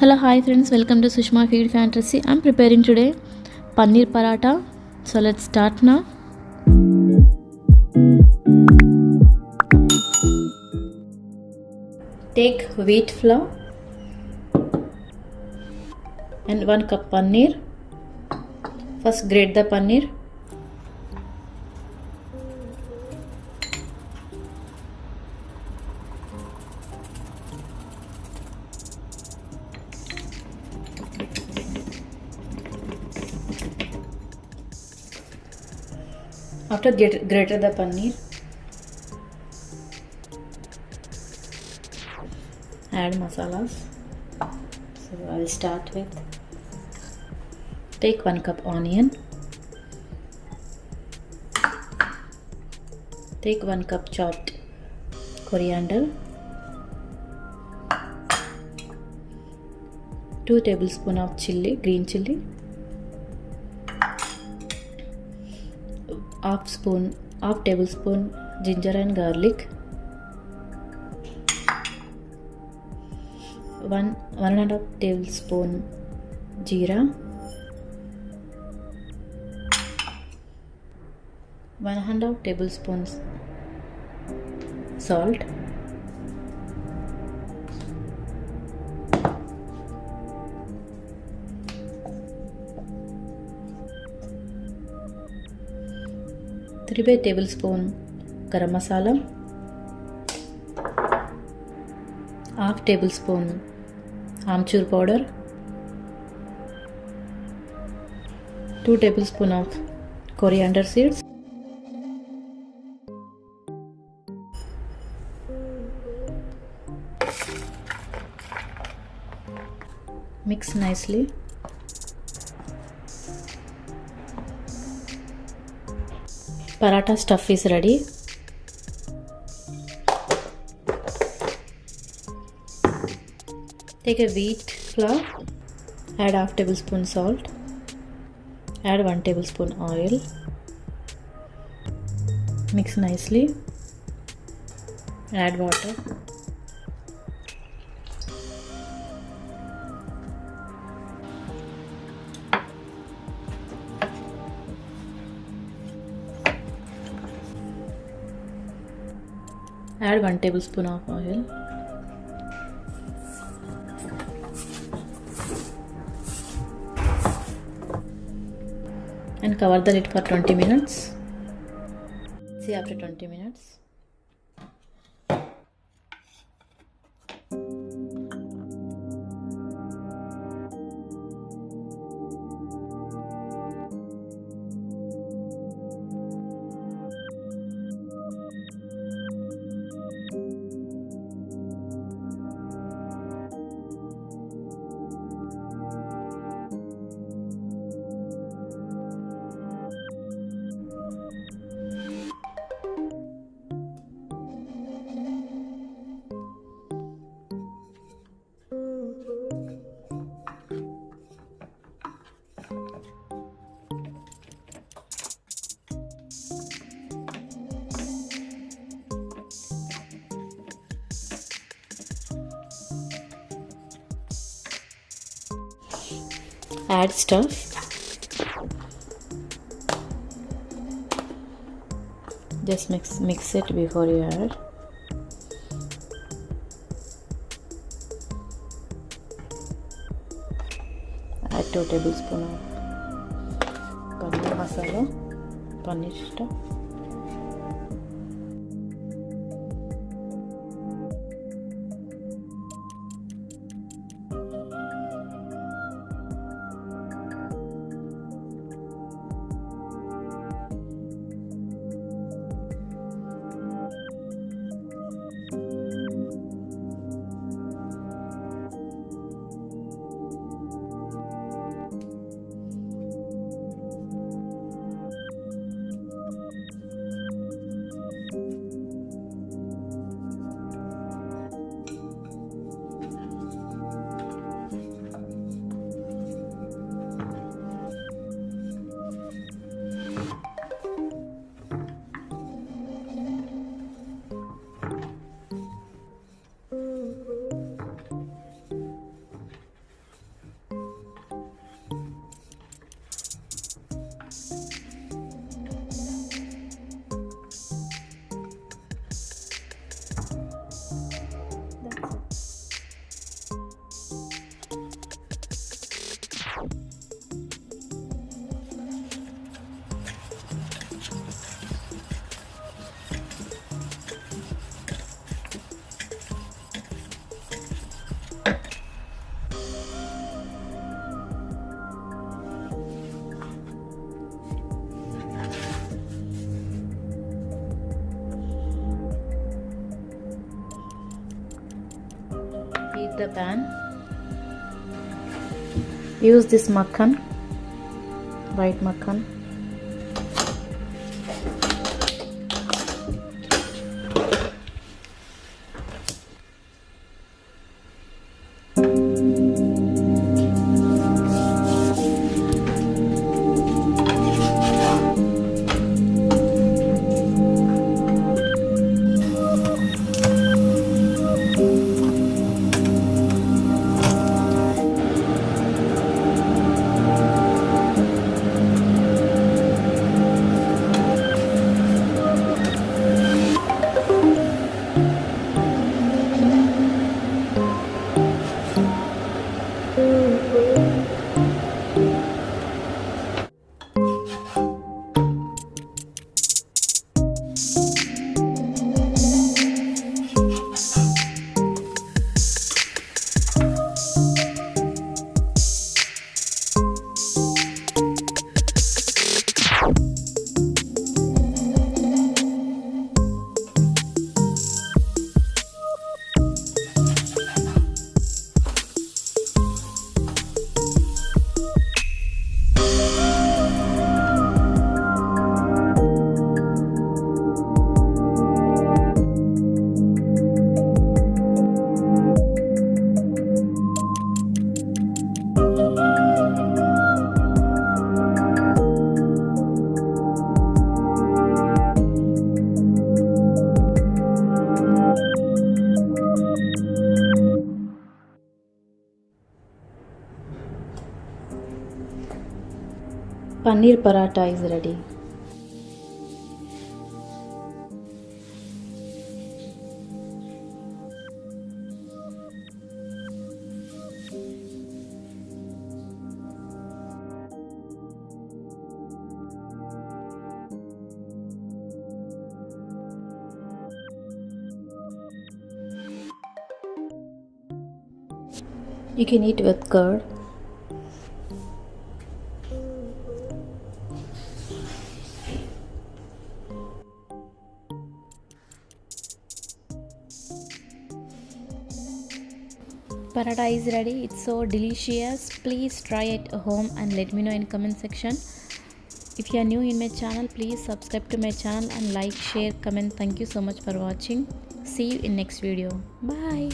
Hello, hi friends, welcome to Sushma Feed Fantasy. I'm preparing today Paneer Paratha. So let's start now. Take wheat flour and 1 cup paneer. First grate the paneer. After grated the paneer, add masalas. So I will start with take 1 cup onion, take 1 cup chopped coriander, 2 tablespoons of chili, green chili, half tablespoon ginger and garlic, 1.5 tablespoon jeera, 1.5 tablespoons salt, three tablespoon garam masala, half tablespoon amchur powder, 2 tablespoons of coriander seeds, mix nicely. Paratha stuff is ready. Take a wheat flour, add half tablespoon salt, add 1 tablespoon oil, mix nicely, add water. Add 1 tablespoon of oil. And cover the lid for 20 minutes. See after 20 minutes. Add stuff. Just mix it before you add. Add 2 tablespoons of paneer masala, paneer stuff. Heat the pan. Use this makhan, white makhan. Paneer Paratha is ready. You can eat with curd. Paratha is ready. It's so delicious. Please try it at home and let me know in comment section. If you are new in my channel, please subscribe to my channel and like, share, comment. Thank you so much for watching. See you in next video. Bye.